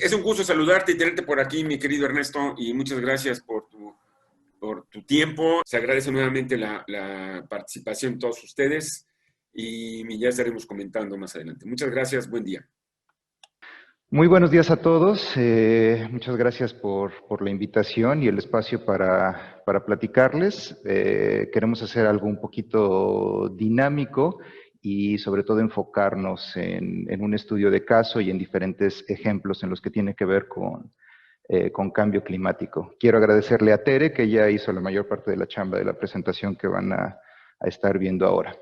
Es un gusto saludarte y tenerte por aquí, mi querido Ernesto, y muchas gracias por tu tiempo. Se agradece nuevamente la participación de todos ustedes y ya estaremos comentando más adelante. Muchas gracias, buen día. Muy buenos días a todos. Muchas gracias por la invitación y el espacio para platicarles. Queremos hacer algo un poquito dinámico y sobre todo enfocarnos en un estudio de caso y en diferentes ejemplos en los que tiene que ver con cambio climático. Quiero agradecerle a Tere, que ya hizo la mayor parte de la chamba de la presentación que van a estar viendo ahora.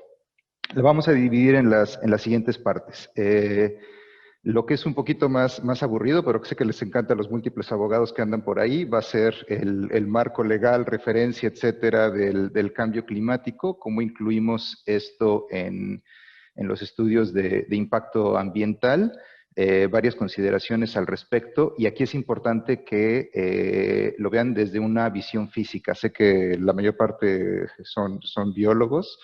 Lo vamos a dividir en las siguientes partes. Lo que es un poquito más aburrido, pero que sé que les encanta a los múltiples abogados que andan por ahí, va a ser el marco legal, referencia, etcétera, del cambio climático, cómo incluimos esto en los estudios de impacto ambiental, varias consideraciones al respecto, y aquí es importante que lo vean desde una visión física. Sé que la mayor parte son biólogos,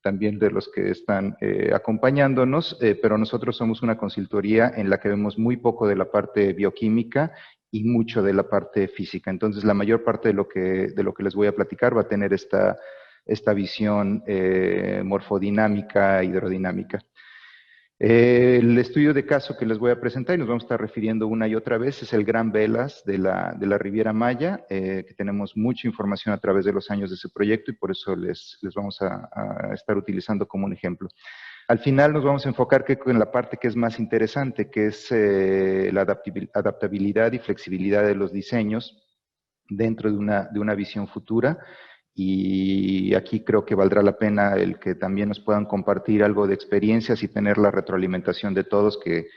también de los que están acompañándonos, pero nosotros somos una consultoría en la que vemos muy poco de la parte bioquímica y mucho de la parte física. Entonces, la mayor parte de lo que les voy a platicar va a tener esta visión morfodinámica, hidrodinámica. El estudio de caso que les voy a presentar, y nos vamos a estar refiriendo una y otra vez, es el Gran Velas de la Riviera Maya, que tenemos mucha información a través de los años de ese proyecto y por eso les vamos a estar utilizando como un ejemplo. Al final nos vamos a enfocar en la parte que es más interesante, que es la adaptabilidad y flexibilidad de los diseños dentro de una visión futura. Y aquí creo que valdrá la pena el que también nos puedan compartir algo de experiencias y tener la retroalimentación de todos, que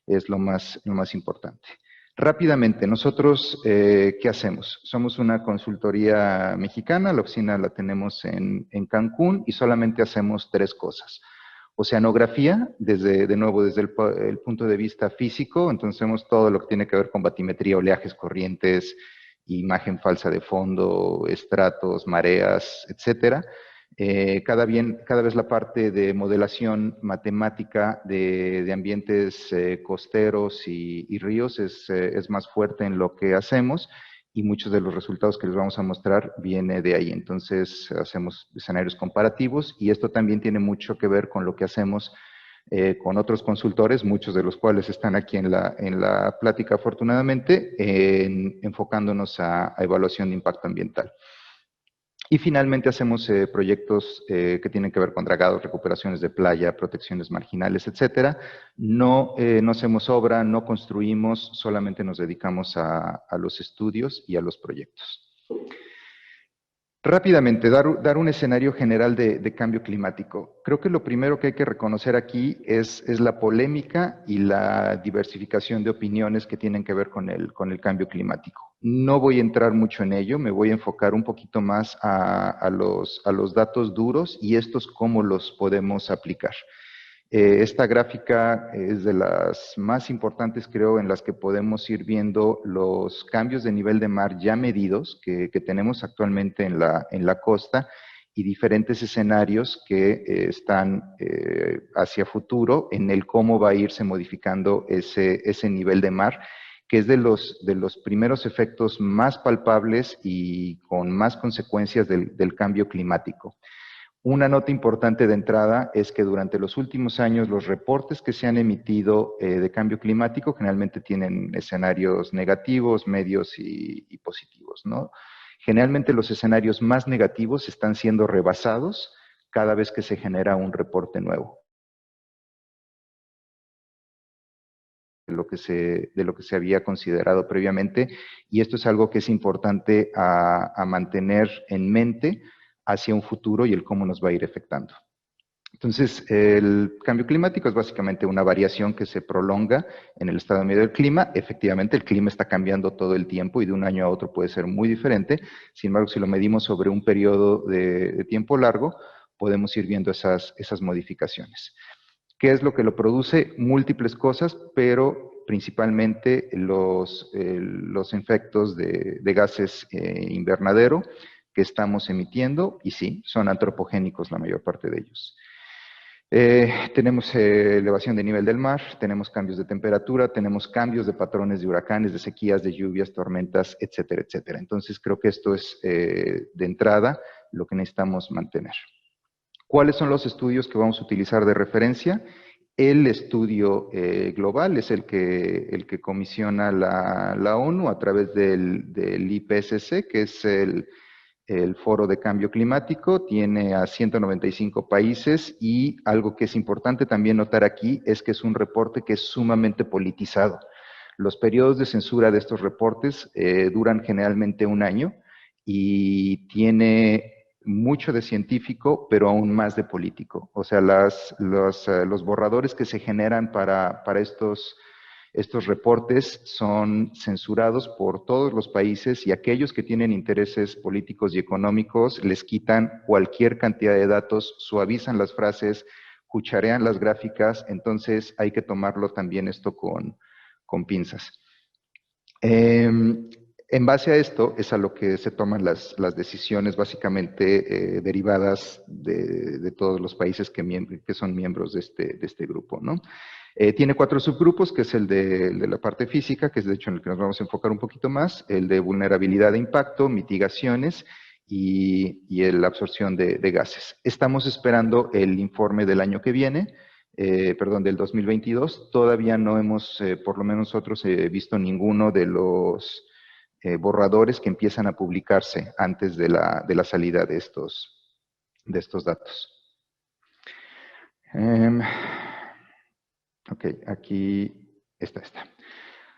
es lo más importante. Rápidamente, nosotros, ¿qué hacemos? Somos una consultoría mexicana, la oficina la tenemos en Cancún y solamente hacemos 3 cosas. Oceanografía, de nuevo desde el punto de vista físico, entonces hacemos todo lo que tiene que ver con batimetría, oleajes, corrientes, imagen falsa de fondo, estratos, mareas, etcétera. Cada vez la parte de modelación matemática de ambientes costeros y ríos es más fuerte en lo que hacemos y muchos de los resultados que les vamos a mostrar viene de ahí. Entonces hacemos escenarios comparativos y esto también tiene mucho que ver con lo que hacemos con otros consultores, muchos de los cuales están aquí en la plática afortunadamente, enfocándonos a evaluación de impacto ambiental. Y finalmente hacemos proyectos que tienen que ver con dragados, recuperaciones de playa, protecciones marginales, etcétera. No hacemos obra, no construimos, solamente nos dedicamos a los estudios y a los proyectos. Rápidamente, dar un escenario general de cambio climático. Creo que lo primero que hay que reconocer aquí es la polémica y la diversificación de opiniones que tienen que ver con el cambio climático. No voy a entrar mucho en ello, me voy a enfocar un poquito más a los datos duros y estos cómo los podemos aplicar. Esta gráfica es de las más importantes, creo, en las que podemos ir viendo los cambios de nivel de mar ya medidos que tenemos actualmente en la costa y diferentes escenarios que están hacia futuro en el cómo va a irse modificando ese nivel de mar, que es de los primeros efectos más palpables y con más consecuencias del cambio climático. Una nota importante de entrada es que durante los últimos años los reportes que se han emitido de cambio climático generalmente tienen escenarios negativos, medios y positivos, ¿no? Generalmente los escenarios más negativos están siendo rebasados cada vez que se genera un reporte nuevo. De lo que se había considerado previamente, y esto es algo que es importante a mantener en mente hacia un futuro y el cómo nos va a ir afectando. Entonces, el cambio climático es básicamente una variación que se prolonga en el estado medio del clima. Efectivamente, el clima está cambiando todo el tiempo y de un año a otro puede ser muy diferente. Sin embargo, si lo medimos sobre un periodo de tiempo largo, podemos ir viendo esas modificaciones. ¿Qué es lo que lo produce? Múltiples cosas, pero principalmente los efectos de gases invernadero que estamos emitiendo, y sí, son antropogénicos la mayor parte de ellos. Tenemos elevación de nivel del mar, tenemos cambios de temperatura, tenemos cambios de patrones de huracanes, de sequías, de lluvias, tormentas, etcétera, etcétera. Entonces, creo que esto es de entrada lo que necesitamos mantener. ¿Cuáles son los estudios que vamos a utilizar de referencia? El estudio global es el que comisiona la ONU a través del IPCC, que es el Foro de Cambio Climático. Tiene a 195 países y algo que es importante también notar aquí es que es un reporte que es sumamente politizado. Los periodos de censura de estos reportes duran generalmente un año y tiene mucho de científico, pero aún más de político. O sea, los borradores que se generan para estos reportes son censurados por todos los países y aquellos que tienen intereses políticos y económicos les quitan cualquier cantidad de datos, suavizan las frases, cucharean las gráficas, entonces hay que tomarlo también esto con pinzas. En base a esto es a lo que se toman las decisiones básicamente derivadas de todos los países que son miembros de este grupo, ¿no? Tiene 4 subgrupos, que es el de la parte física, que es de hecho en el que nos vamos a enfocar un poquito más, el de vulnerabilidad de impacto, mitigaciones y la absorción de gases. Estamos esperando el informe del año que viene, del 2022. Todavía no hemos, por lo menos nosotros, visto ninguno de los borradores que empiezan a publicarse antes de la salida de estos datos. Ok, aquí está.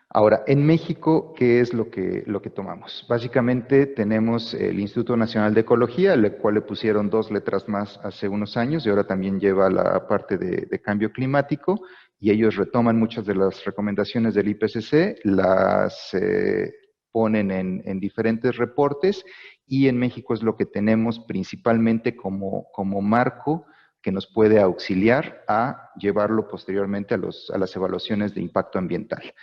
Ahora, en México, ¿qué es lo que tomamos? Básicamente tenemos el Instituto Nacional de Ecología, al cual le pusieron 2 letras más hace unos años y ahora también lleva la parte de cambio climático, y ellos retoman muchas de las recomendaciones del IPCC, las ponen en diferentes reportes, y en México es lo que tenemos principalmente como marco que nos puede auxiliar a llevarlo posteriormente a las evaluaciones de impacto ambiental.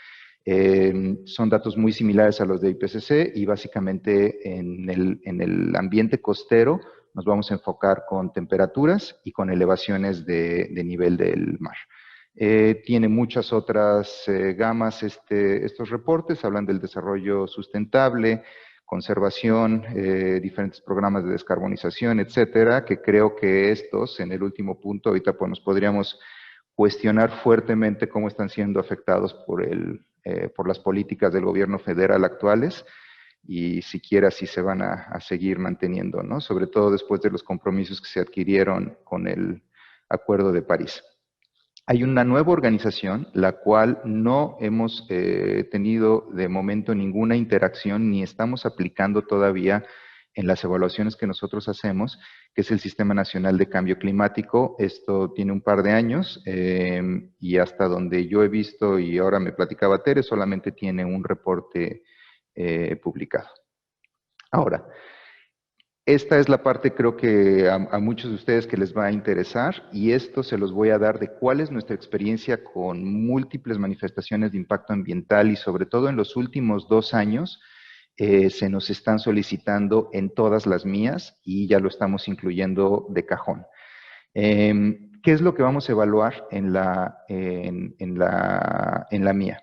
Son datos muy similares a los de IPCC y básicamente en el ambiente costero nos vamos a enfocar con temperaturas y con elevaciones de nivel del mar. Tiene muchas otras gamas estos reportes, hablan del desarrollo sustentable, conservación, diferentes programas de descarbonización, etcétera, que creo que estos, en el último punto, ahorita pues nos podríamos cuestionar fuertemente cómo están siendo afectados por las políticas del gobierno federal actuales y siquiera si se van a seguir manteniendo, ¿no? Sobre todo después de los compromisos que se adquirieron con el Acuerdo de París. Hay una nueva organización, la cual no hemos tenido de momento ninguna interacción ni estamos aplicando todavía en las evaluaciones que nosotros hacemos, que es el Sistema Nacional de Cambio Climático. Esto tiene un par de años y hasta donde yo he visto, y ahora me platicaba Tere, solamente tiene un reporte publicado. Ahora, esta es la parte creo que a muchos de ustedes que les va a interesar, y esto se los voy a dar de cuál es nuestra experiencia con múltiples manifestaciones de impacto ambiental y sobre todo en los últimos 2 años se nos están solicitando en todas las mías y ya lo estamos incluyendo de cajón. ¿Qué es lo que vamos a evaluar en la mía?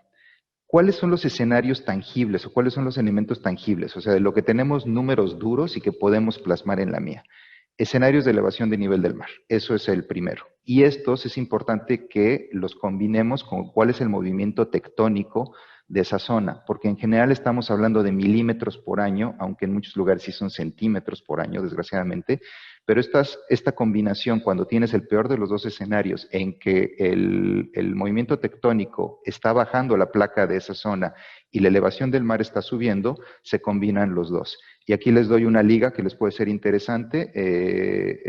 ¿Cuáles son los escenarios tangibles o cuáles son los elementos tangibles? O sea, de lo que tenemos números duros y que podemos plasmar en la mía. Escenarios de elevación de nivel del mar. Eso es el primero. Y estos es importante que los combinemos con cuál es el movimiento tectónico de esa zona, porque en general estamos hablando de milímetros por año, aunque en muchos lugares sí son centímetros por año, desgraciadamente, pero esta combinación, cuando tienes el peor de los 2 escenarios, en que el movimiento tectónico está bajando la placa de esa zona y la elevación del mar está subiendo, se combinan los dos. Y aquí les doy una liga que les puede ser interesante,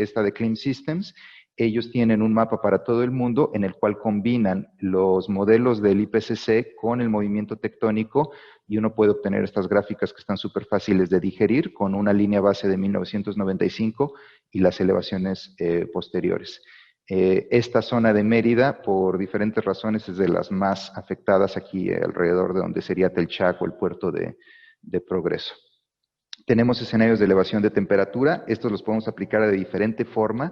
esta de Clean Systems. Ellos tienen un mapa para todo el mundo en el cual combinan los modelos del IPCC con el movimiento tectónico y uno puede obtener estas gráficas que están súper fáciles de digerir con una línea base de 1995 y las elevaciones posteriores. Esta zona de Mérida, por diferentes razones, es de las más afectadas aquí alrededor de donde sería Telchac o el puerto de Progreso. Tenemos escenarios de elevación de temperatura, estos los podemos aplicar de diferente forma,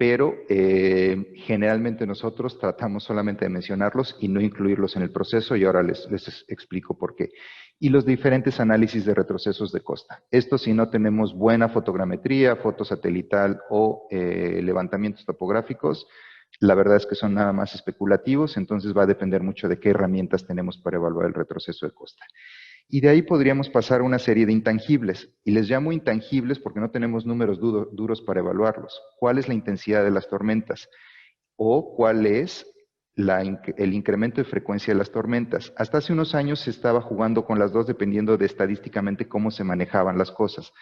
pero generalmente nosotros tratamos solamente de mencionarlos y no incluirlos en el proceso, y ahora les explico por qué. Y los diferentes análisis de retrocesos de costa. Esto si no tenemos buena fotogrametría, foto satelital o levantamientos topográficos, la verdad es que son nada más especulativos, entonces va a depender mucho de qué herramientas tenemos para evaluar el retroceso de costa. Y de ahí podríamos pasar a una serie de intangibles. Y les llamo intangibles porque no tenemos números duros para evaluarlos. ¿Cuál es la intensidad de las tormentas? ¿O cuál es el incremento de frecuencia de las tormentas? Hasta hace unos años se estaba jugando con las dos dependiendo de estadísticamente cómo se manejaban las cosas.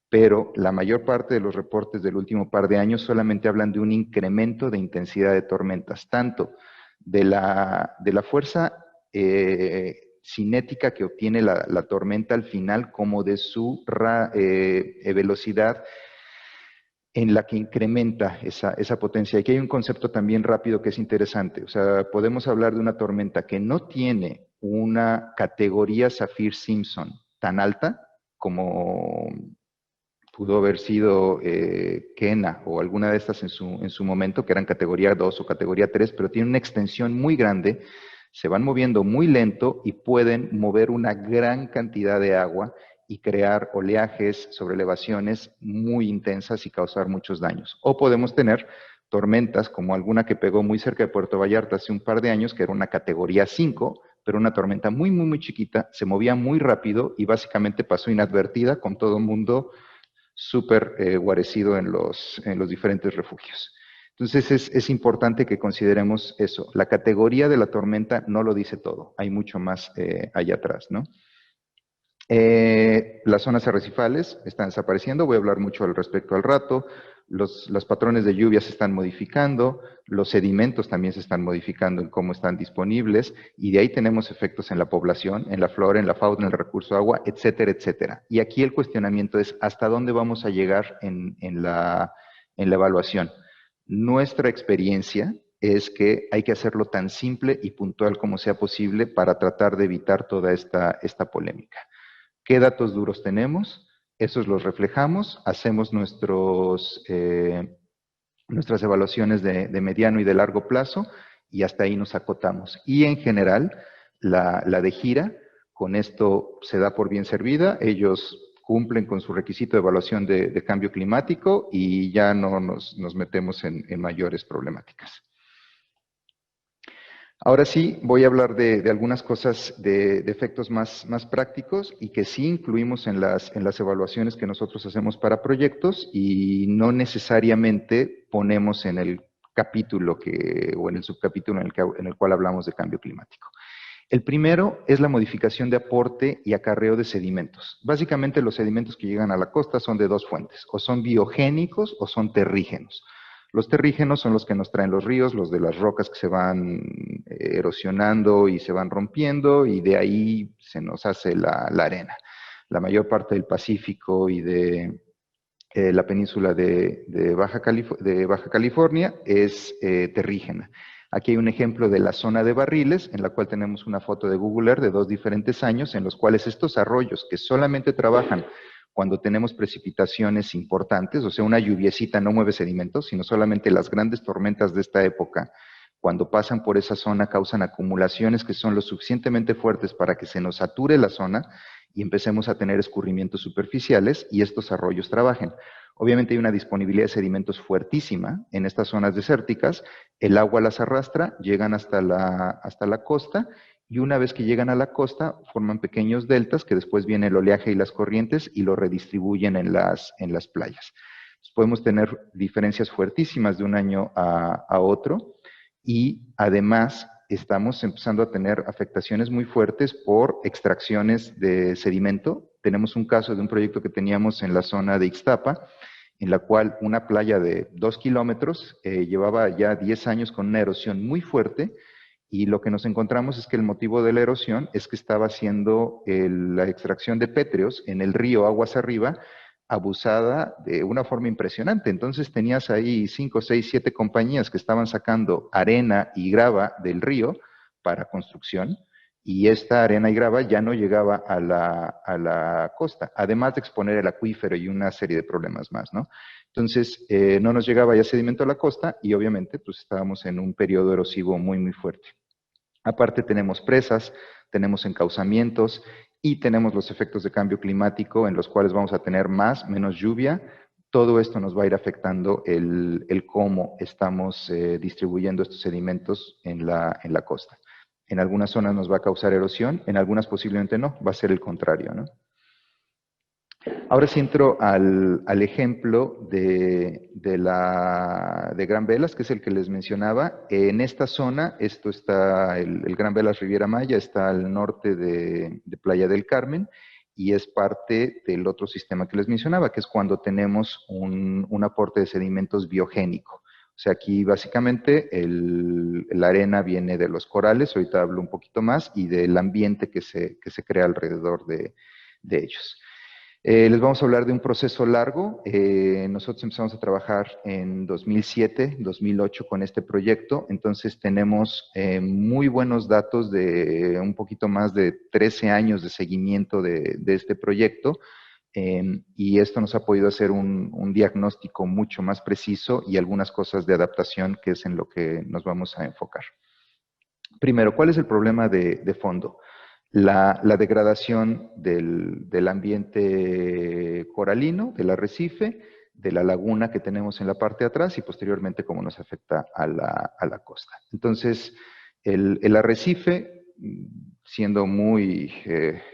Pero la mayor parte de los reportes del último par de años solamente hablan de un incremento de intensidad de tormentas, tanto de la fuerza cinética que obtiene la tormenta al final, como de su velocidad en la que incrementa esa potencia. Aquí hay un concepto también rápido que es interesante. O sea, podemos hablar de una tormenta que no tiene una categoría Saffir-Simpson tan alta como pudo haber sido Kena o alguna de estas en su momento, que eran categoría 2 o categoría 3, pero tiene una extensión muy grande, se van moviendo muy lento y pueden mover una gran cantidad de agua y crear oleajes sobre elevaciones muy intensas y causar muchos daños. O podemos tener tormentas como alguna que pegó muy cerca de Puerto Vallarta hace un par de años, que era una categoría 5, pero una tormenta muy, muy, muy chiquita, se movía muy rápido y básicamente pasó inadvertida con todo el mundo súper guarecido en los diferentes refugios. Entonces es importante que consideremos eso. La categoría de la tormenta no lo dice todo, hay mucho más allá atrás, ¿no? Las zonas arrecifales están desapareciendo, voy a hablar mucho al respecto al rato. Los patrones de lluvia se están modificando, los sedimentos también se están modificando en cómo están disponibles, y de ahí tenemos efectos en la población, en la flora, en la fauna, en el recurso de agua, etcétera, etcétera. Y aquí el cuestionamiento es hasta dónde vamos a llegar en la evaluación. Nuestra experiencia es que hay que hacerlo tan simple y puntual como sea posible para tratar de evitar toda esta polémica. ¿Qué datos duros tenemos? Esos los reflejamos, hacemos nuestras evaluaciones de mediano y de largo plazo y hasta ahí nos acotamos. Y en general, la de gira, con esto se da por bien servida. Ellos cumplen con su requisito de evaluación de cambio climático y ya no nos metemos en mayores problemáticas. Ahora sí, voy a hablar de algunas cosas de efectos más prácticos y que sí incluimos en las evaluaciones que nosotros hacemos para proyectos y no necesariamente ponemos en el capítulo o en el subcapítulo en el cual hablamos de cambio climático. El primero es la modificación de aporte y acarreo de sedimentos. Básicamente los sedimentos que llegan a la costa son de dos fuentes, o son biogénicos o son terrígenos. Los terrígenos son los que nos traen los ríos, los de las rocas que se van erosionando y se van rompiendo, y de ahí se nos hace la arena. La mayor parte del Pacífico y de la península de Baja California es terrígena. Aquí hay un ejemplo de la zona de barriles, en la cual tenemos una foto de Google Earth de 2 diferentes años, en los cuales estos arroyos que solamente trabajan cuando tenemos precipitaciones importantes, o sea, una lluviecita no mueve sedimentos, sino solamente las grandes tormentas de esta época, cuando pasan por esa zona, causan acumulaciones que son lo suficientemente fuertes para que se nos sature la zona y empecemos a tener escurrimientos superficiales y estos arroyos trabajen. Obviamente hay una disponibilidad de sedimentos fuertísima en estas zonas desérticas, el agua las arrastra, llegan hasta la costa, y una vez que llegan a la costa, forman pequeños deltas que después viene el oleaje y las corrientes y lo redistribuyen en las playas. Entonces, podemos tener diferencias fuertísimas de un año a otro, y además estamos empezando a tener afectaciones muy fuertes por extracciones de sedimento. Tenemos un caso de un proyecto que teníamos en la zona de Ixtapa, en la cual una playa de 2 kilómetros llevaba ya 10 años con una erosión muy fuerte, y lo que nos encontramos es que el motivo de la erosión es que estaba haciendo la extracción de pétreos en el río aguas arriba, abusada de una forma impresionante. Entonces tenías ahí 5, 6, 7 compañías que estaban sacando arena y grava del río para construcción, y esta arena y grava ya no llegaba a la costa, además de exponer el acuífero y una serie de problemas más, ¿no? Entonces, no nos llegaba ya sedimento a la costa y obviamente pues estábamos en un periodo erosivo muy, muy fuerte. Aparte tenemos presas, tenemos encauzamientos y tenemos los efectos de cambio climático en los cuales vamos a tener más, menos lluvia. Todo esto nos va a ir afectando el cómo estamos distribuyendo estos sedimentos en la costa. En algunas zonas nos va a causar erosión, en algunas posiblemente no, va a ser el contrario, ¿no? Ahora sí entro al ejemplo de Gran Velas, que es el que les mencionaba. En esta zona, esto está, el Gran Velas Riviera Maya, está al norte de Playa del Carmen y es parte del otro sistema que les mencionaba, que es cuando tenemos un aporte de sedimentos biogénico. O sea, aquí básicamente la arena viene de los corales, ahorita hablo un poquito más, y del ambiente que se crea alrededor de ellos. Les vamos a hablar de un proceso largo. Nosotros empezamos a trabajar en 2007, 2008 con este proyecto, entonces tenemos muy buenos datos de un poquito más de 13 años de seguimiento de este proyecto, y esto nos ha podido hacer un diagnóstico mucho más preciso y algunas cosas de adaptación, que es en lo que nos vamos a enfocar. Primero, ¿cuál es el problema de fondo? La degradación del ambiente coralino, del arrecife, de la laguna que tenemos en la parte de atrás y posteriormente cómo nos afecta a la costa. Entonces, el arrecife, siendo muy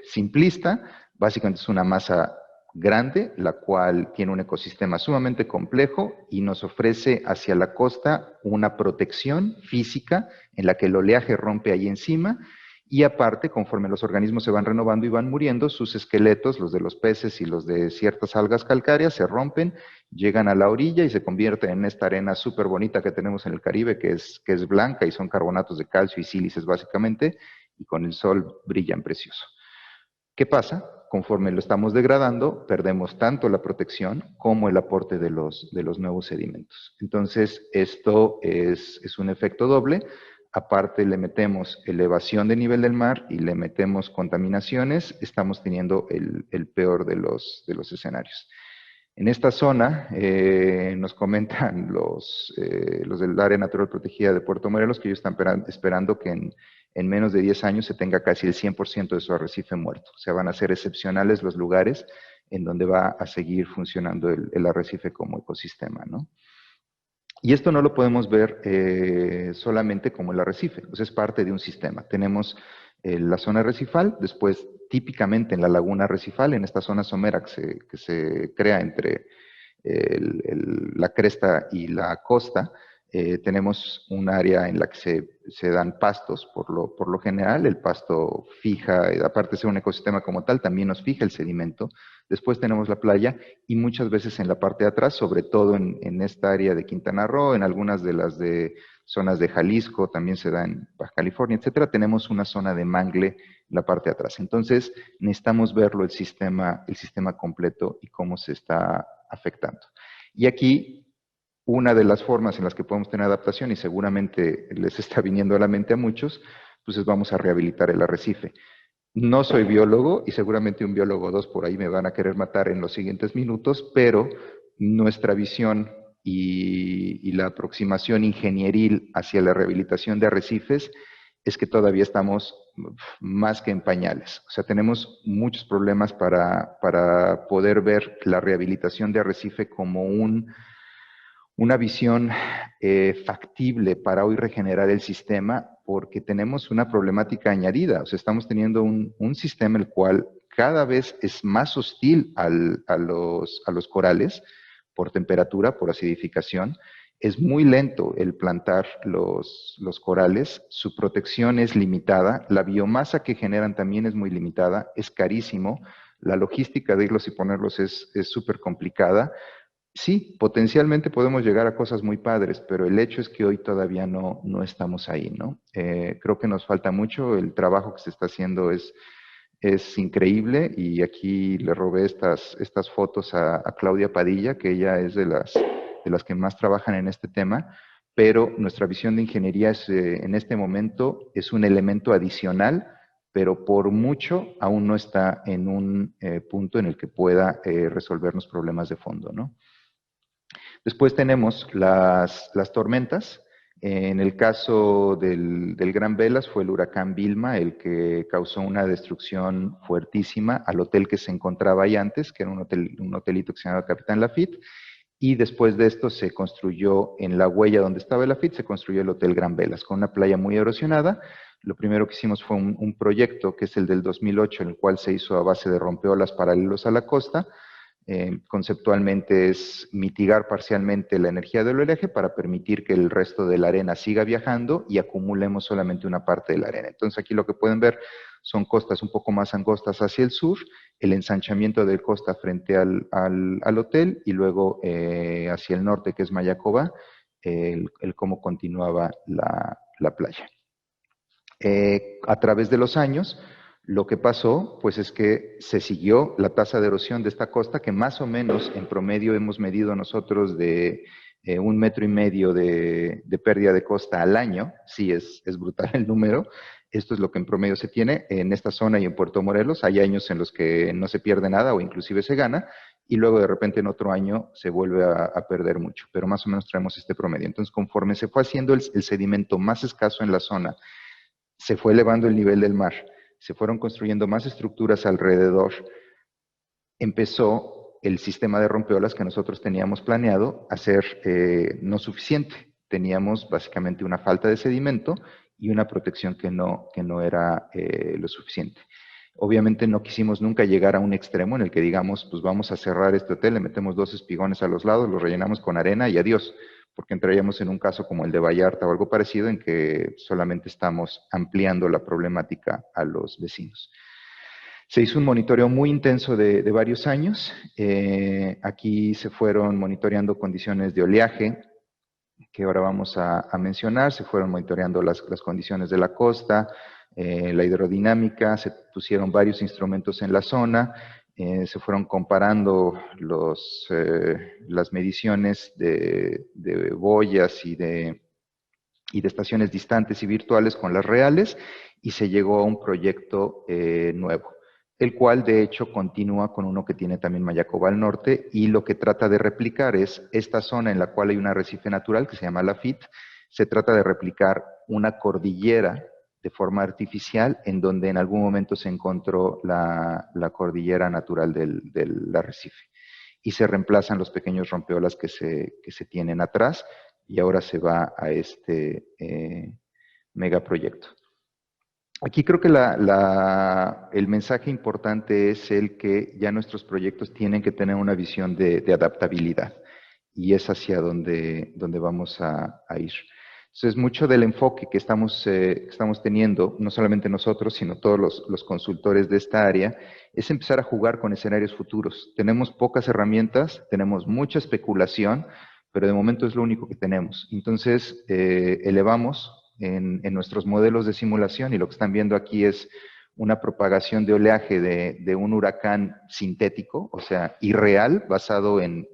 simplista, básicamente es una masa grande, la cual tiene un ecosistema sumamente complejo y nos ofrece hacia la costa una protección física en la que el oleaje rompe ahí encima. Y aparte, conforme los organismos se van renovando y van muriendo, sus esqueletos, los de los peces y los de ciertas algas calcáreas, se rompen, llegan a la orilla y se convierten en esta arena súper bonita que tenemos en el Caribe, que es blanca y son carbonatos de calcio y sílices básicamente, y con el sol brillan precioso. ¿Qué pasa? Conforme lo estamos degradando, perdemos tanto la protección como el aporte de los nuevos sedimentos. Entonces, esto es un efecto doble. Aparte le metemos elevación de nivel del mar y le metemos contaminaciones, estamos teniendo el peor de los escenarios. En esta zona nos comentan los del Área Natural Protegida de Puerto Morelos que ellos están esperando que en menos de 10 años se tenga casi el 100% de su arrecife muerto. O sea, van a ser excepcionales los lugares en donde va a seguir funcionando el arrecife como ecosistema, ¿no? Y esto no lo podemos ver solamente como el arrecife, pues es parte de un sistema. Tenemos la zona arrecifal, después típicamente en la laguna arrecifal, en esta zona somera que se crea entre la cresta y la costa, tenemos un área en la que se dan pastos por lo general. El pasto fija, aparte de ser un ecosistema como tal, también nos fija el sedimento. Después tenemos la playa y muchas veces en la parte de atrás, sobre todo en esta área de Quintana Roo, en algunas de las zonas de Jalisco, también se da en Baja California, etcétera, tenemos una zona de mangle en la parte de atrás. Entonces necesitamos verlo el sistema completo y cómo se está afectando. Y aquí una de las formas en las que podemos tener adaptación, y seguramente les está viniendo a la mente a muchos, pues es vamos a rehabilitar el arrecife. No soy biólogo y seguramente un biólogo o dos por ahí me van a querer matar en los siguientes minutos, pero nuestra visión y la aproximación ingenieril hacia la rehabilitación de arrecifes es que todavía estamos más que en pañales. O sea, tenemos muchos problemas para poder ver la rehabilitación de arrecife como una visión factible para hoy regenerar el sistema, porque tenemos una problemática añadida. O sea, estamos teniendo un sistema el cual cada vez es más hostil a los corales por temperatura, por acidificación. Es muy lento el plantar los corales, su protección es limitada, la biomasa que generan también es muy limitada, es carísimo, la logística de irlos y ponerlos es súper complicada. Sí, potencialmente podemos llegar a cosas muy padres, pero el hecho es que hoy todavía no estamos ahí, ¿no? Creo que nos falta mucho, el trabajo que se está haciendo es increíble y aquí le robé estas fotos a Claudia Padilla, que ella es de las que más trabajan en este tema, pero nuestra visión de ingeniería en este momento es un elemento adicional pero por mucho aún no está en un punto en el que pueda resolvernos problemas de fondo, ¿no? Después tenemos las tormentas. En el caso del Gran Velas fue el huracán Vilma el que causó una destrucción fuertísima al hotel que se encontraba ahí antes, que era un hotelito que se llamaba Capitán Lafitte, y después de esto se construyó en la huella donde estaba el Lafitte, se construyó el Hotel Gran Velas, con una playa muy erosionada. Lo primero que hicimos fue un proyecto, que es el del 2008, en el cual se hizo a base de rompeolas paralelos a la costa. Conceptualmente es mitigar parcialmente la energía del oleaje para permitir que el resto de la arena siga viajando y acumulemos solamente una parte de la arena. Entonces aquí lo que pueden ver son costas un poco más angostas hacia el sur, el ensanchamiento de costa frente al hotel y luego hacia el norte, que es Mayacoba, el cómo continuaba la playa. A través de los años, lo que pasó, pues es que se siguió la tasa de erosión de esta costa, que más o menos en promedio hemos medido nosotros de 1,5 metros de pérdida de costa al año. Sí, es brutal el número. Esto es lo que en promedio se tiene en esta zona y en Puerto Morelos. Hay años en los que no se pierde nada o inclusive se gana, y luego de repente en otro año se vuelve a perder mucho, pero más o menos traemos este promedio. Entonces, conforme se fue haciendo el sedimento más escaso en la zona, se fue elevando el nivel del mar, se fueron construyendo más estructuras alrededor, empezó el sistema de rompeolas que nosotros teníamos planeado a ser no suficiente. Teníamos básicamente una falta de sedimento y una protección que no era lo suficiente. Obviamente no quisimos nunca llegar a un extremo en el que digamos, pues vamos a cerrar este hotel, le metemos 2 espigones a los lados, los rellenamos con arena y adiós, porque entraríamos en un caso como el de Vallarta o algo parecido en que solamente estamos ampliando la problemática a los vecinos. Se hizo un monitoreo muy intenso de varios años. Aquí se fueron monitoreando condiciones de oleaje, que ahora vamos a mencionar, se fueron monitoreando las condiciones de la costa, la hidrodinámica, se pusieron varios instrumentos en la zona, se fueron comparando las mediciones de boyas y de estaciones distantes y virtuales con las reales, y se llegó a un proyecto nuevo, el cual de hecho continúa con uno que tiene también Mayacoba al norte, y lo que trata de replicar es esta zona en la cual hay un arrecife natural que se llama Lafitte. Se trata de replicar una cordillera de forma artificial en donde en algún momento se encontró la cordillera natural del arrecife. Y se reemplazan los pequeños rompeolas que se tienen atrás, y ahora se va a este megaproyecto. Aquí creo que el mensaje importante es el que ya nuestros proyectos tienen que tener una visión de adaptabilidad, y es hacia donde vamos a ir. Entonces, mucho del enfoque que estamos teniendo, no solamente nosotros, sino todos los consultores de esta área, es empezar a jugar con escenarios futuros. Tenemos pocas herramientas, tenemos mucha especulación, pero de momento es lo único que tenemos. Entonces, elevamos en nuestros modelos de simulación, y lo que están viendo aquí es una propagación de oleaje de un huracán sintético, o sea, irreal, basado en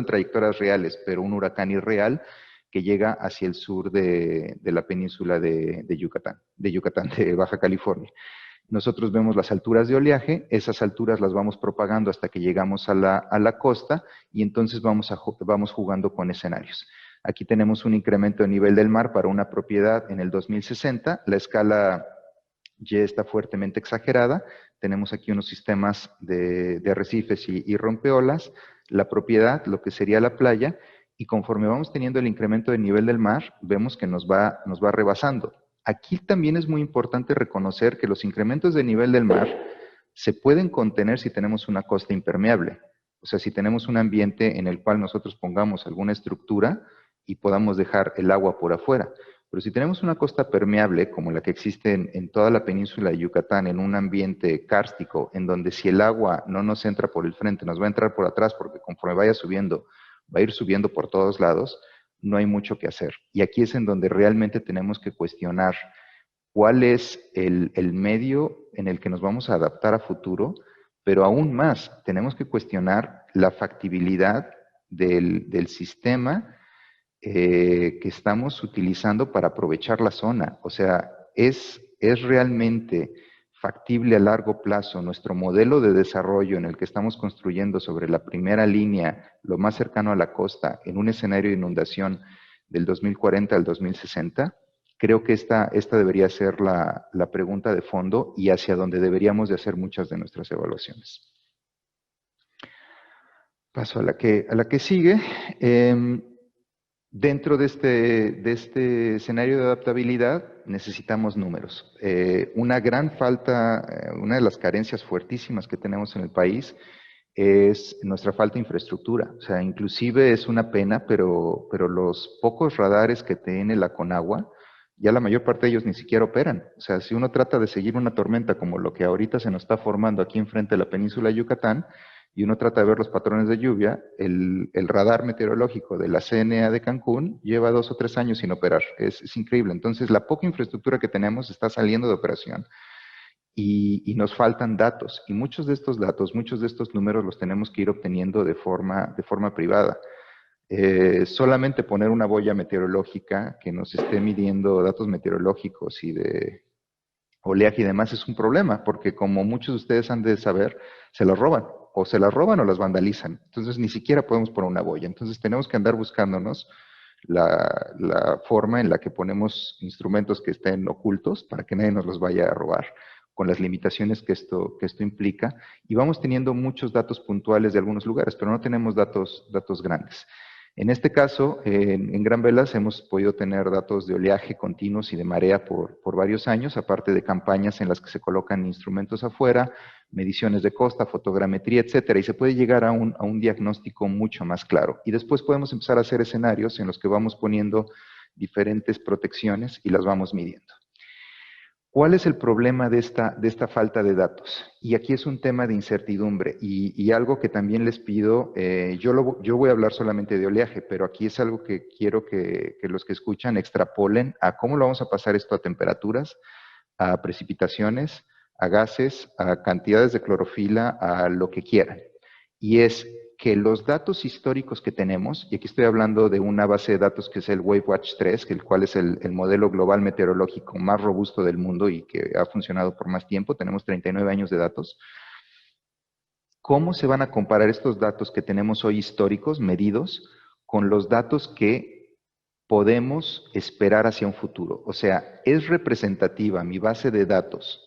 trayectorias reales, pero un huracán irreal que llega hacia el sur de la península de Yucatán, de Baja California. Nosotros vemos las alturas de oleaje, esas alturas las vamos propagando hasta que llegamos a la costa, y entonces vamos jugando con escenarios. Aquí tenemos un incremento de nivel del mar para una propiedad en el 2060. La escala Y está fuertemente exagerada. Tenemos aquí unos sistemas de arrecifes y rompeolas, la propiedad, lo que sería la playa, y conforme vamos teniendo el incremento de nivel del mar, vemos que nos va rebasando. Aquí también es muy importante reconocer que los incrementos de nivel del mar se pueden contener si tenemos una costa impermeable. O sea, si tenemos un ambiente en el cual nosotros pongamos alguna estructura y podamos dejar el agua por afuera. Pero si tenemos una costa permeable, como la que existe en toda la península de Yucatán, en un ambiente kárstico, en donde si el agua no nos entra por el frente, nos va a entrar por atrás, porque conforme vaya subiendo, va a ir subiendo por todos lados, no hay mucho que hacer. Y aquí es en donde realmente tenemos que cuestionar cuál es el medio en el que nos vamos a adaptar a futuro, pero aún más, tenemos que cuestionar la factibilidad del sistema que estamos utilizando para aprovechar la zona. O sea, ¿es realmente factible a largo plazo nuestro modelo de desarrollo en el que estamos construyendo sobre la primera línea, lo más cercano a la costa, en un escenario de inundación del 2040 al 2060, creo que esta debería ser la pregunta de fondo y hacia donde deberíamos de hacer muchas de nuestras evaluaciones. Paso a la que sigue. Dentro de este escenario de adaptabilidad necesitamos números. Una gran falta, una de las carencias fuertísimas que tenemos en el país es nuestra falta de infraestructura. O sea, inclusive es una pena, pero los pocos radares que tiene la Conagua, ya la mayor parte de ellos ni siquiera operan. O sea, si uno trata de seguir una tormenta como lo que ahorita se nos está formando aquí enfrente de la península de Yucatán, y uno trata de ver los patrones de lluvia, el radar meteorológico de la CNA de Cancún lleva 2 o 3 años sin operar. Es increíble. Entonces, la poca infraestructura que tenemos está saliendo de operación y nos faltan datos. Y muchos de estos datos, muchos de estos números los tenemos que ir obteniendo de forma privada. Solamente poner una boya meteorológica que nos esté midiendo datos meteorológicos y de oleaje y demás es un problema, porque como muchos de ustedes han de saber, se las roban, o se las roban o las vandalizan. Entonces ni siquiera podemos poner una boya. Entonces tenemos que andar buscándonos la forma en la que ponemos instrumentos que estén ocultos para que nadie nos los vaya a robar, con las limitaciones que esto implica. Y vamos teniendo muchos datos puntuales de algunos lugares, pero no tenemos datos grandes. En este caso, en Gran Velas hemos podido tener datos de oleaje continuos y de marea por varios años, aparte de campañas en las que se colocan instrumentos afuera, mediciones de costa, fotogrametría, etcétera, y se puede llegar a un diagnóstico mucho más claro. Y después podemos empezar a hacer escenarios en los que vamos poniendo diferentes protecciones y las vamos midiendo. ¿Cuál es el problema de esta falta de datos? Y aquí es un tema de incertidumbre y algo que también les pido, yo voy a hablar solamente de oleaje, pero aquí es algo que quiero que los que escuchan extrapolen a cómo lo vamos a pasar esto a temperaturas, a precipitaciones, a gases, a cantidades de clorofila, a lo que quieran. Y es que los datos históricos que tenemos, y aquí estoy hablando de una base de datos que es el WaveWatch 3, el cual es el modelo global meteorológico más robusto del mundo y que ha funcionado por más tiempo, tenemos 39 años de datos. ¿Cómo se van a comparar estos datos que tenemos hoy históricos, medidos, con los datos que podemos esperar hacia un futuro? O sea, ¿es representativa mi base de datos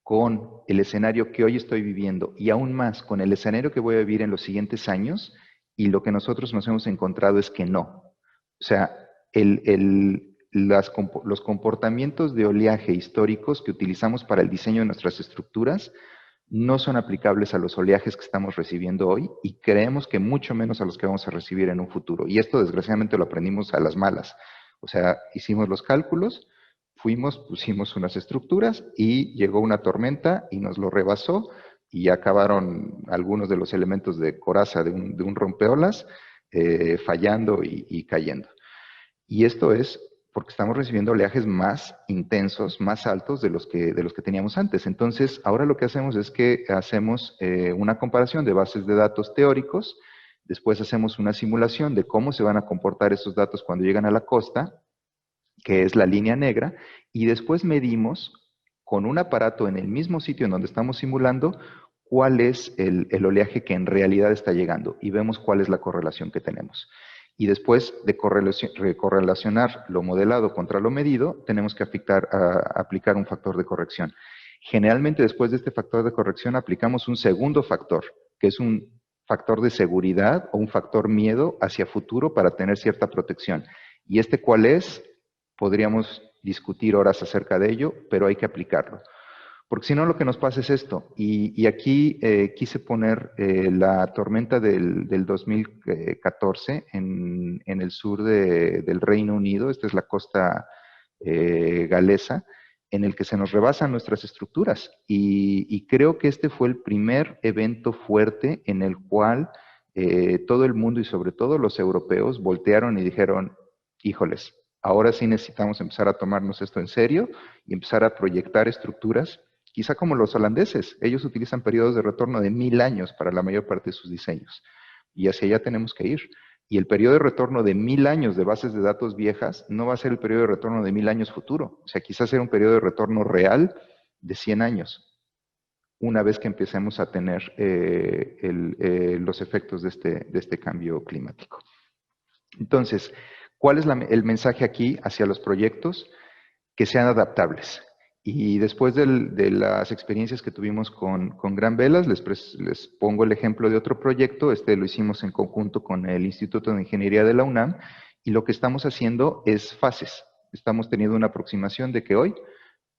con el escenario que hoy estoy viviendo y aún más con el escenario que voy a vivir en los siguientes años? Y lo que nosotros nos hemos encontrado es que no. O sea, los comportamientos de oleaje históricos que utilizamos para el diseño de nuestras estructuras no son aplicables a los oleajes que estamos recibiendo hoy y creemos que mucho menos a los que vamos a recibir en un futuro. Y esto desgraciadamente lo aprendimos a las malas. O sea, hicimos los cálculos, pusimos unas estructuras y llegó una tormenta y nos lo rebasó y acabaron algunos de los elementos de coraza de un rompeolas fallando y cayendo. Y esto es porque estamos recibiendo oleajes más intensos, más altos de los que teníamos antes. Entonces, ahora lo que hacemos es que hacemos una comparación de bases de datos teóricos, después hacemos una simulación de cómo se van a comportar esos datos cuando llegan a la costa, que es la línea negra, y después medimos con un aparato en el mismo sitio en donde estamos simulando cuál es el oleaje que en realidad está llegando y vemos cuál es la correlación que tenemos. Y después de correlacionar lo modelado contra lo medido, tenemos que aplicar un factor de corrección. Generalmente después de este factor de corrección aplicamos un segundo factor, que es un factor de seguridad o un factor miedo hacia futuro para tener cierta protección. ¿Y este cuál es? Podríamos discutir horas acerca de ello, pero hay que aplicarlo. Porque si no, lo que nos pasa es esto. Y aquí quise poner la tormenta del 2014 en el sur del Reino Unido. Esta es la costa galesa, en el que se nos rebasan nuestras estructuras. Y creo que este fue el primer evento fuerte en el cual todo el mundo y sobre todo los europeos voltearon y dijeron, híjoles, ahora sí necesitamos empezar a tomarnos esto en serio y empezar a proyectar estructuras, quizá como los holandeses. Ellos utilizan periodos de retorno de 1000 años para la mayor parte de sus diseños. Y hacia allá tenemos que ir. Y el periodo de retorno de 1000 años de bases de datos viejas no va a ser el periodo de retorno de 1000 años futuro. O sea, quizás sea un periodo de retorno real de 100 años, una vez que empecemos a tener los efectos de este cambio climático. Entonces, ¿cuál es el mensaje aquí hacia los proyectos? Que sean adaptables. Y después de las experiencias que tuvimos con Gran Velas, les pongo el ejemplo de otro proyecto. Lo hicimos en conjunto con el Instituto de Ingeniería de la UNAM, y lo que estamos haciendo es fases. Estamos teniendo una aproximación de que hoy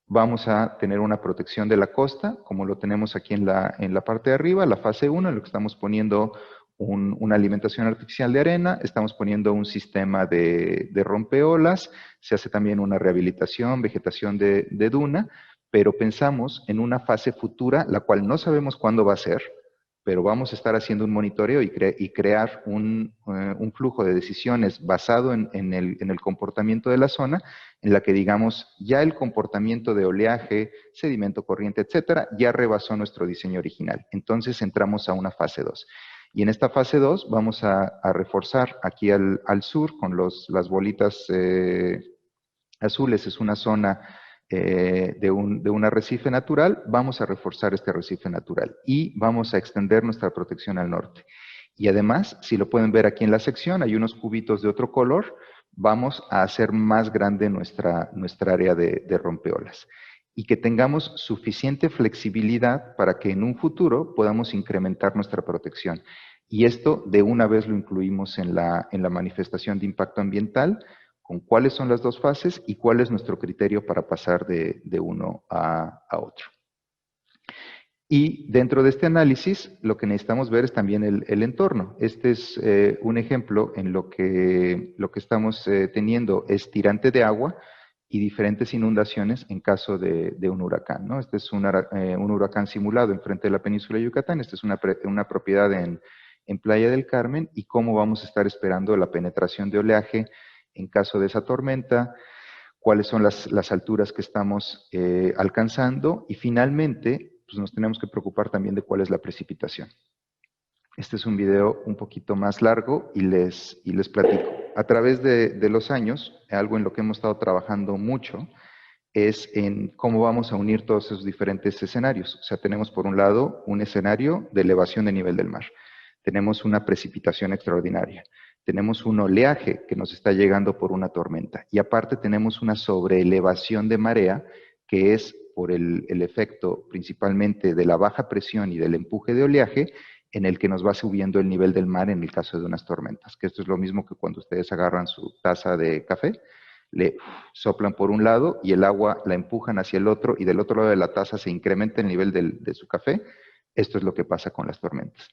vamos a tener una protección de la costa, como lo tenemos aquí en la parte de arriba, la fase 1, en lo que estamos poniendo una alimentación artificial de arena, estamos poniendo un sistema de rompeolas, se hace también una rehabilitación, vegetación de duna, pero pensamos en una fase futura, la cual no sabemos cuándo va a ser, pero vamos a estar haciendo un monitoreo y crear un flujo de decisiones basado en el comportamiento de la zona, en la que digamos, ya el comportamiento de oleaje, sedimento, corriente, etcétera, ya rebasó nuestro diseño original. Entonces entramos a una fase 2. Y en esta fase 2 vamos a reforzar aquí al sur con las bolitas azules. Es una zona de un arrecife natural. Vamos a reforzar este arrecife natural y vamos a extender nuestra protección al norte. Y además, si lo pueden ver aquí en la sección, hay unos cubitos de otro color. Vamos a hacer más grande nuestra área de rompeolas y que tengamos suficiente flexibilidad para que en un futuro podamos incrementar nuestra protección. Y esto de una vez lo incluimos en la manifestación de impacto ambiental, con cuáles son las dos fases y cuál es nuestro criterio para pasar de uno a otro. Y dentro de este análisis, lo que necesitamos ver es también el entorno. Este es un ejemplo en lo que estamos teniendo es tirante de agua y diferentes inundaciones en caso de un huracán, ¿no? Este es un huracán simulado enfrente de la península de Yucatán. Esta es una propiedad en Playa del Carmen, y cómo vamos a estar esperando la penetración de oleaje en caso de esa tormenta, cuáles son las alturas que estamos alcanzando, y finalmente pues nos tenemos que preocupar también de cuál es la precipitación. Este es un video un poquito más largo y les platico. A través de los años, algo en lo que hemos estado trabajando mucho es en cómo vamos a unir todos esos diferentes escenarios. O sea, tenemos por un lado un escenario de elevación de nivel del mar. Tenemos una precipitación extraordinaria. Tenemos un oleaje que nos está llegando por una tormenta. Y aparte tenemos una sobreelevación de marea, que es por el efecto principalmente de la baja presión y del empuje de oleaje, en el que nos va subiendo el nivel del mar en el caso de unas tormentas. Que esto es lo mismo que cuando ustedes agarran su taza de café, le soplan por un lado y el agua la empujan hacia el otro, y del otro lado de la taza se incrementa el nivel de su café. Esto es lo que pasa con las tormentas.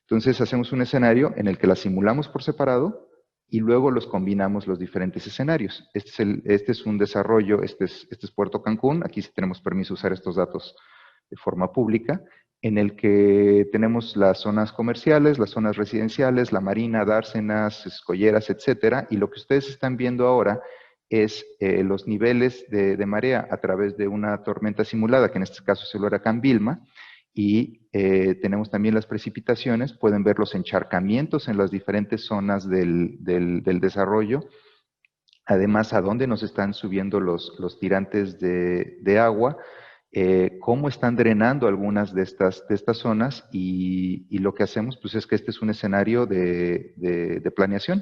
Entonces hacemos un escenario en el que las simulamos por separado y luego los combinamos los diferentes escenarios. Este es un desarrollo, este es Puerto Cancún. Aquí sí tenemos permiso de usar estos datos de forma pública, en el que tenemos las zonas comerciales, las zonas residenciales, la marina, dársenas, escolleras, etcétera. Y lo que ustedes están viendo ahora es los niveles de marea a través de una tormenta simulada, que en este caso es el huracán Vilma. Y tenemos también las precipitaciones. Pueden ver los encharcamientos en las diferentes zonas del desarrollo. Además, a dónde nos están subiendo los tirantes de agua, cómo están drenando algunas de estas zonas, y lo que hacemos pues, es que este es un escenario de planeación.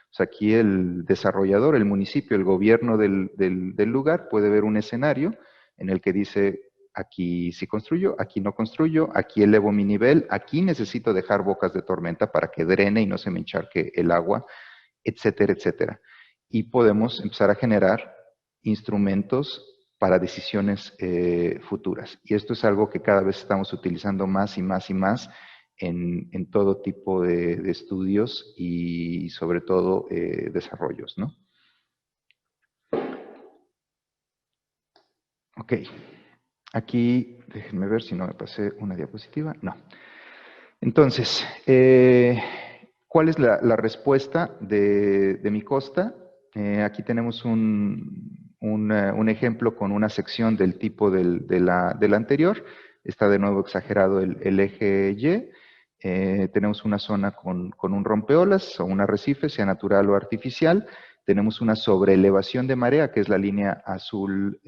O sea, aquí el desarrollador, el municipio, el gobierno del lugar puede ver un escenario en el que dice: aquí sí construyo, aquí no construyo, aquí elevo mi nivel, aquí necesito dejar bocas de tormenta para que drene y no se me encharque el agua, etcétera, etcétera. Y podemos empezar a generar instrumentos para decisiones futuras. Y esto es algo que cada vez estamos utilizando más y más y más en todo tipo de estudios y sobre todo desarrollos, ¿no? Ok. Aquí, déjenme ver si no me pasé una diapositiva. No. Entonces, ¿cuál es la respuesta de mi costa? Aquí tenemos un ejemplo con una sección del tipo de la anterior. Está de nuevo exagerado el eje Y. Tenemos una zona con un rompeolas o un arrecife, sea natural o artificial. Tenemos una sobreelevación de marea, que es la línea azul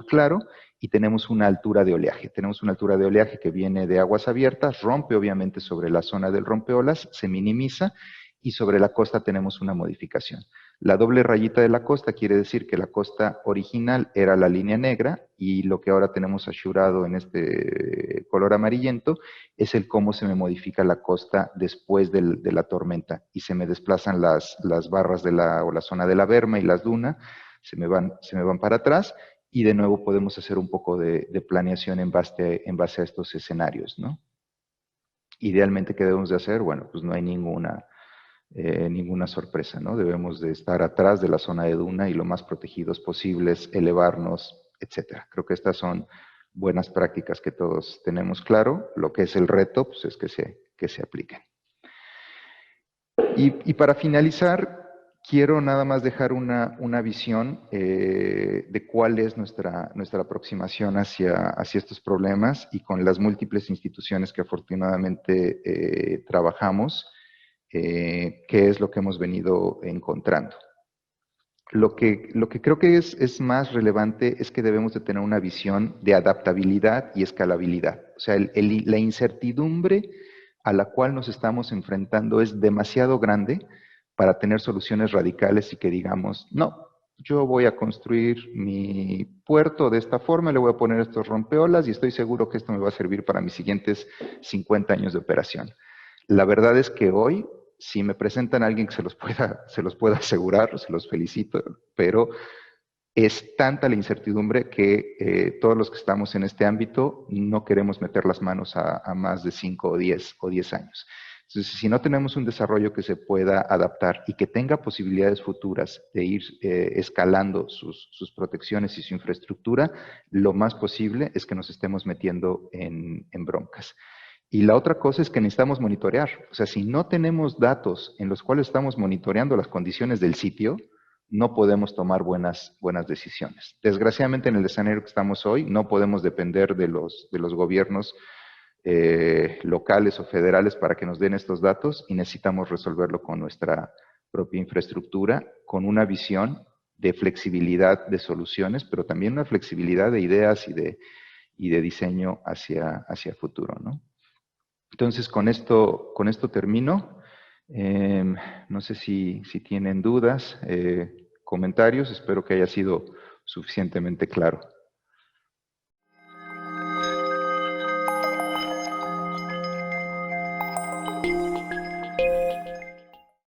claro, y tenemos una altura de oleaje. Tenemos una altura de oleaje que viene de aguas abiertas, rompe obviamente sobre la zona del rompeolas, se minimiza y sobre la costa tenemos una modificación. La doble rayita de la costa quiere decir que la costa original era la línea negra y lo que ahora tenemos ashurado en este color amarillento es el cómo se me modifica la costa después de la tormenta y se me desplazan las barras o la zona de la berma y las dunas, se me van para atrás y de nuevo podemos hacer un poco de planeación en base a estos escenarios, ¿no? Idealmente, ¿qué debemos de hacer? Bueno, pues no hay ninguna sorpresa, ¿no? Debemos de estar atrás de la zona de duna y lo más protegidos posibles, elevarnos, etcétera. Creo que estas son buenas prácticas que todos tenemos claro. Lo que es el reto, pues es que se apliquen. Y para finalizar, quiero nada más dejar una visión de cuál es nuestra aproximación hacia estos problemas y con las múltiples instituciones que afortunadamente trabajamos, qué es lo que hemos venido encontrando. Lo que creo que es más relevante es que debemos de tener una visión de adaptabilidad y escalabilidad. O sea, la incertidumbre a la cual nos estamos enfrentando es demasiado grande para tener soluciones radicales y que digamos, no, yo voy a construir mi puerto de esta forma, le voy a poner estos rompeolas y estoy seguro que esto me va a servir para mis siguientes 50 años de operación. La verdad es que hoy, si me presentan a alguien que se los pueda asegurar, se los felicito, pero es tanta la incertidumbre que todos los que estamos en este ámbito no queremos meter las manos a más de 5 o 10 años. Entonces, si no tenemos un desarrollo que se pueda adaptar y que tenga posibilidades futuras de ir escalando sus protecciones y su infraestructura, lo más posible es que nos estemos metiendo en broncas. Y la otra cosa es que necesitamos monitorear. O sea, si no tenemos datos en los cuales estamos monitoreando las condiciones del sitio, no podemos tomar buenas decisiones. Desgraciadamente, en el escenario que estamos hoy, no podemos depender de los gobiernos locales o federales para que nos den estos datos y necesitamos resolverlo con nuestra propia infraestructura, con una visión de flexibilidad de soluciones, pero también una flexibilidad de ideas y de diseño hacia futuro, ¿no? Entonces, con esto termino. No sé si tienen dudas, comentarios. Espero que haya sido suficientemente claro.